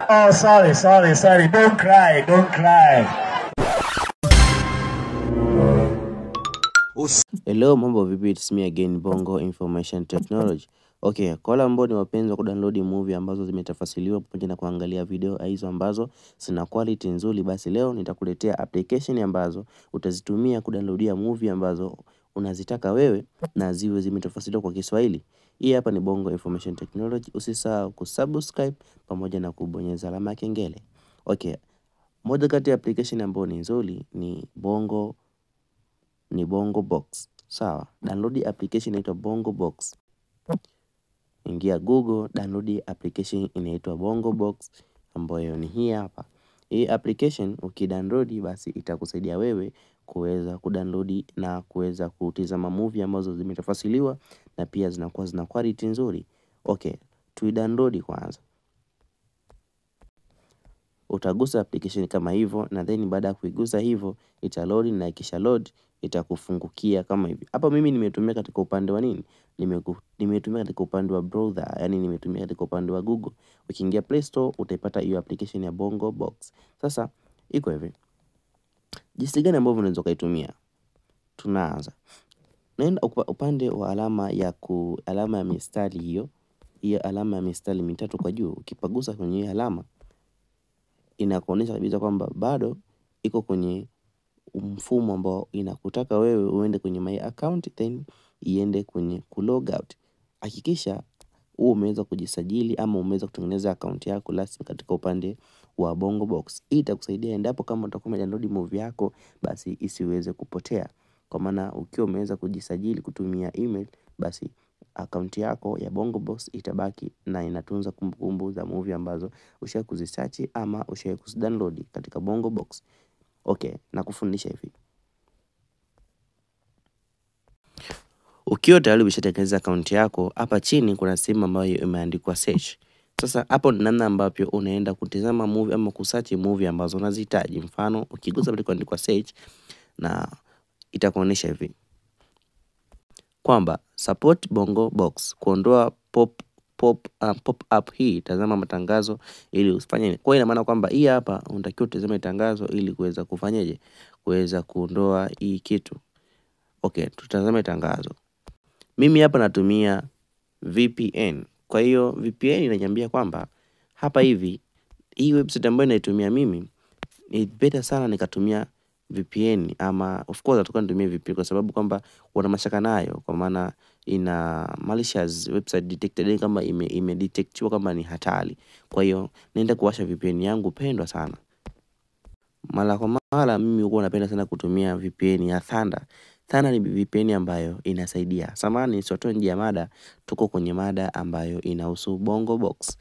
Oh, sorry. Don't cry. Hello, mambo vipi? It's me again, Bongo Information Technology. Okay, kwa wale ambao ni wapenzi wa kudownload movie ambazo zimetafasiliwa pamoja na kuangalia video hizo ambazo zina quality nzuri, basi leo nitakuletea application ambazo utazitumia kudownloadia movie ambazo unazitaka wewe na ziwe zimetafasiliwa kwa Kiswahili. Hii hapa ni Bongo Information Technology. Usisahau kusubscribe pamoja na kubonyeza alama ya kengele. Okay. Moja kati ya application ambayo ni nzuri ni Bongo Box. Sawa, download application inaitwa Bongo Box. Ingia Google, download application inaitwa Bongo Box ambayo ni hii hapa. Hii application ukidownload basi itakusaidia wewe kuweza kudownload na kuweza kutizama movie ambazo zimetafasiliwa na pia zinakuwa zina quality nzuri. Okay, tuidownload kwanza. Utagusa application kama hivyo, na then baada ya kuigusa hivyo itaload, na ikisha load itakufungukia kama hivi. Hapa mimi nimetumia katika upande wa nini? Nimetumia katika upande wa browser, yani nimetumia katika upande wa Google. Ukiingia Play Store utaipata hiyo application ya Bongo Box. Sasa iko hivi. Jinsi gani ambavyo unaweza kuitumia? Tunaanza. Naenda upande wa alama ya mistari hiyo. Hiyo alama ya mistari mitatu kwa juu. Ukipagusa kwenye hiyo alama inakuonyesha kabisa kwamba bado iko kwenye mfumo ambao inakutaka wewe uende kwenye my account, then iende kwenye log out. Hakikisha umeweza kujisajili ama umeweza kutengeneza account yako rasmi katika upande wa Bongo Box. Hii itakusaidia endapo kama utakuwa umedownload movie yako basi isiweze kupotea. Kwa maana ukiwa umeweza kujisajili kutumia email, basi account yako ya Bongo Box itabaki na inatunza kumbukumbu za movie ambazo ushawahi kuzisearch ama ushawahi kuzidownload katika Bongo Box. Okay, na kufundisha hivi. Ukiwa tayari umeshatengeneza account yako, hapa chini kuna sehemu ambayo imeandikwa search. Sasa hapo ni namna ambavyo unaenda kutizama movie ama kusearch movie ambazo unazihitaji. Mfano, ukigusa pale kuandikwa search na itakuonyesha hivi kwamba support Bongo Box, kuondoa pop up hii, tazama matangazo ili usifanye. Kwa ina maana kwamba hii hapa unatakiwa utazame tangazo ili kuweza kufanyaje, kuweza kuondoa hii kitu. Okay, tutazame tangazo. Mimi hapa natumia VPN. Kwa hiyo VPN inaniambia kwamba hapa hivi hii website ambayo naitumia mimi ni better sana nikatumia VPN, ama of course atakuwa nitumie VPN kwa sababu kwamba wana mashaka nayo, kwa maana ina malicious website detected, kama imedetectiwa kama ni hatari. Kwa hiyo naenda kuwasha VPN yangu pendwa sana. Mara kwa mara mimi huwa napenda sana kutumia VPN ya Thunder. Thunder ni VPN ambayo inasaidia. Samahani sio nje ya mada, tuko kwenye mada ambayo inahusu Bongo Box.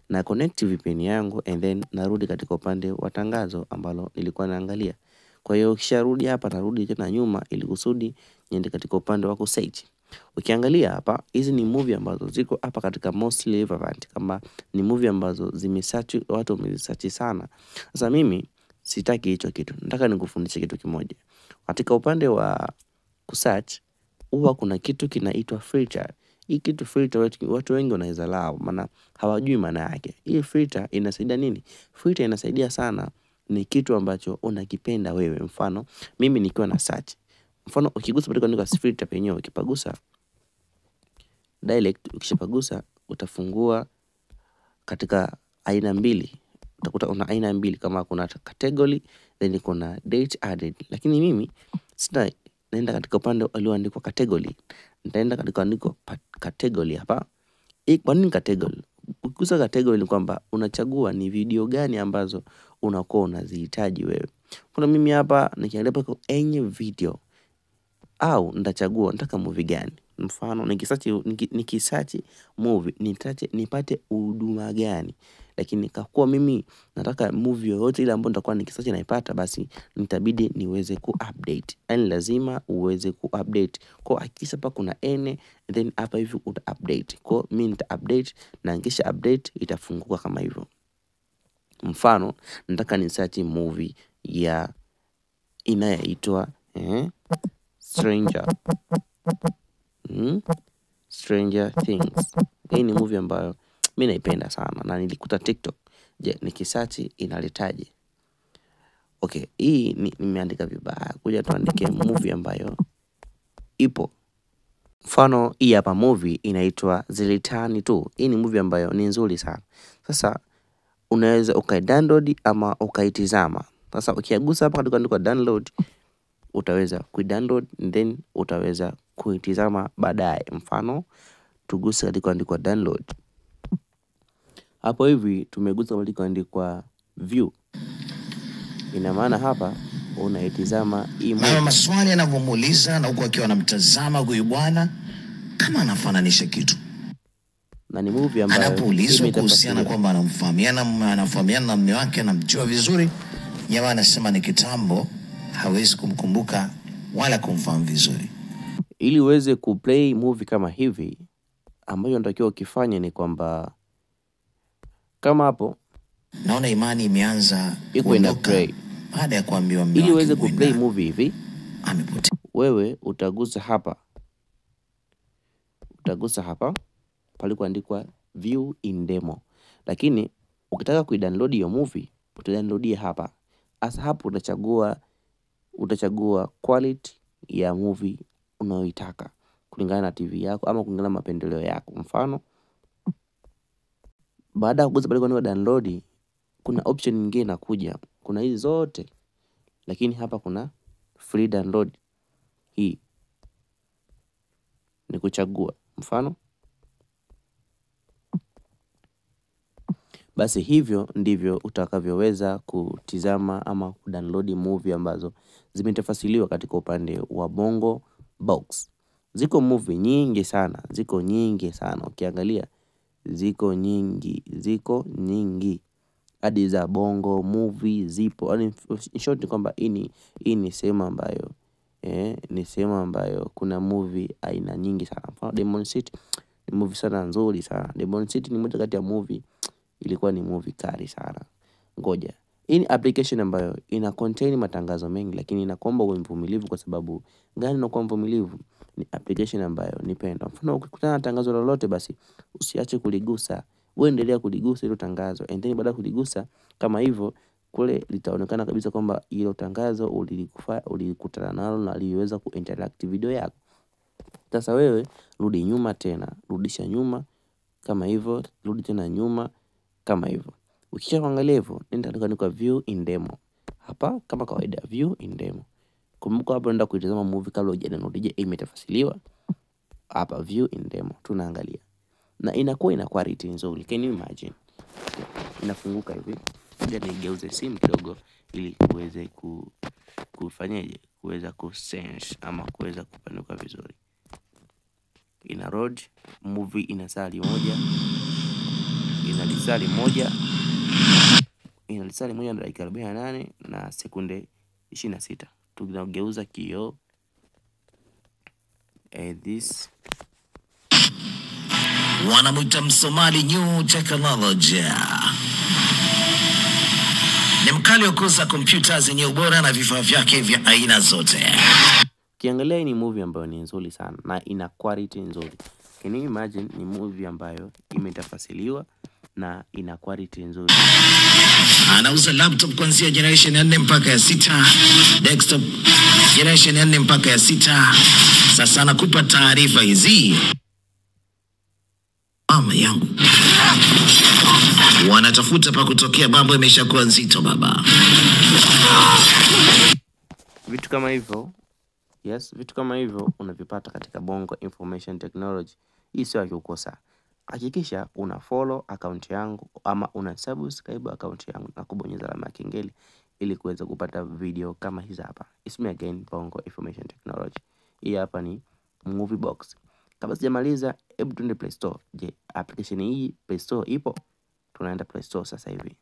Na connect VPN yangu and then narudi katika upande wa tangazo ambalo nilikuwa naangalia. Kwa hiyo ukisharudi hapa narudi tena nyuma ili kusudi niende katika upande wa kusearch. Ukiangalia hapa, hizi ni movie ambazo ziko hapa katika mostly relevant, kama ni movie ambazo zimesearch, watu wamezisearch sana. Sasa mimi sitaki hicho kitu. Nataka nikufundishe kitu kimoja. Katika upande wa kusearch huwa kuna kitu kinaitwa filter. Hii kitu filter watu wengi wanaidharau, maana hawajui maana yake. Hii filter inasaidia nini? Filter inasaidia sana, ni kitu ambacho unakipenda wewe. Mfano, mimi nikiwa na search. Mfano, ukigusa pale kuandika filter penyewe, ukipagusa direct, ukishapagusa utafungua katika aina mbili. Utakuta una aina mbili, kama kuna category then kuna date added. Lakini mimi sina, naenda katika upande ulioandikwa category. Nitaenda katika andiko category hapa. Kwa nini category? Ukigusa category ni kwamba unachagua ni video gani ambazo unakuwa unazihitaji wewe. Kuna mimi hapa nikiangalia kwa any video, au nitachagua nataka movie gani. Mfano nikisearch movie nipate huduma gani. Lakini kwa mimi nataka movie yoyote ile ambayo nitakuwa nikisearch naipata, basi nitabidi niweze kuupdate. Yani lazima uweze kuupdate. Kwa hakikisha hapa kuna n then hapa hivi uta update. Kwa mimi nita update, na nikisha update itafunguka kama hivyo. Mfano nataka ni search movie ya inayoitwa Stranger Things. Hii ni movie ambayo mimi naipenda sana na nilikuta TikTok. Je, nikisearch inaletaje? Okay, hii nimeandika vibaya. Kuja tuandike movie ambayo ipo. Mfano hii hapa movie inaitwa Zilitani tu. Hii ni movie ambayo ni nzuri sana. Sasa unaweza ukaidownload ama ukaitizama. Sasa ukigusa hapa katika download, utaweza kuidownload then utaweza kuitizama baadaye. Mfano tuguse katika download. Hapo hivi tumegusa katika view. Ina maana hapa unaitizama hii movie. Maswali anavyomuuliza na huko akiwa anamtazama huyu bwana kama anafananisha kitu. Na ni movie ambayo anapoulizwa kuhusiana kwamba anafahamiana na mume wake, anamjua vizuri, jamaa anasema ni kitambo, hawezi kumkumbuka wala kumfahamu vizuri. Ili uweze kuplay movie kama hivi, ambayo unatakiwa ukifanye ni kwamba kama hapo naona Imani imeanza kuondoka baada ya kuambiwa mume wake. Ili uweze kuplay movie hivi, amepotea. Wewe utagusa hapa. Utagusa hapa palikoandikwa view in demo. Lakini ukitaka kuidownload hiyo movie, utadownload hapa. Asa hapo utachagua quality ya movie unayoitaka kulingana na TV yako ama kulingana na mapendeleo yako. Mfano, baada ya kugusa palikoandikwa download, kuna option nyingine inakuja. Kuna hizi zote, lakini hapa kuna free download. Hii ni kuchagua. Mfano, basi hivyo ndivyo utakavyoweza kutizama ama kudownload movie ambazo zimetafsiriwa katika upande wa Bongo Box. Ziko movie nyingi sana, ziko nyingi sana. Ukiangalia ziko nyingi. Hadi za Bongo movie zipo. In short kwamba hii ni sehemu ambayo ni sehemu ambayo kuna movie aina nyingi sana. Mfano Demon City ni movie sana nzuri sana. Demon City ni moja kati ya movie, ilikuwa ni movie kali sana. Ngoja. Hii ni application ambayo ina contain matangazo mengi, lakini inakuomba uwe mvumilivu. Kwa sababu gani unakuwa mvumilivu? Ni application ambayo nipenda. Mfano ukikutana na tangazo lolote, basi usiache kuligusa. Wewe endelea kuligusa hilo tangazo. And then baada ya kuligusa kama hivyo, kule litaonekana kabisa kwamba hilo tangazo ulikutana nalo na liweza kuinteract video yako. Sasa wewe rudi nyuma tena, rudisha nyuma kama hivyo, rudi tena nyuma kama hivyo. Ukisha kuangalia hivyo, nenda katika view in demo. Hapa kama kawaida view in demo. Kumbuka hapo nenda kuitazama movie kabla hujadownload, je imetafsiriwa. Hapa view in demo tunaangalia. Na inakuwa ina quality nzuri. Can you imagine? Inafunguka hivi. Ngoja nigeuze simu kidogo ili kuweze kufanyaje? Kuweza kusense ama kuweza kupanuka vizuri. Ina load movie, ina sali moja. Ina lisali moja na dakika 48 na sekunde 26. Tunageuza kioo. This wanamuita Msomali new technology. Ni mkali wa kuuza kompyuta zenye ubora na vifaa vyake vya aina zote. Kiangalia ni movie ambayo ni nzuri sana na ina quality nzuri. Can you imagine? Ni movie ambayo imetafsiriwa na ina quality nzuri. Anauza laptop kuanzia generation ya 4 mpaka ya 6, desktop generation ya 4 mpaka ya 6. Sasa nakupa taarifa hizi. Mama yangu wanatafuta pa kutokea, mambo imeshakuwa nzito baba. Vitu kama hivyo, yes, vitu kama hivyo unavipata katika Bongo Information Technology. Hii sio ya kukosa. Hakikisha una follow account yangu ama una subscribe account yangu na kubonyeza alama ya kengele ili kuweza kupata video kama hizi hapa. It's me again, Bongo Information Technology. Hii hapa ni Movie Box. Kabla sijamaliza, hebu tuende Play Store. Je, application hii Play Store ipo? Tunaenda Play Store sasa hivi.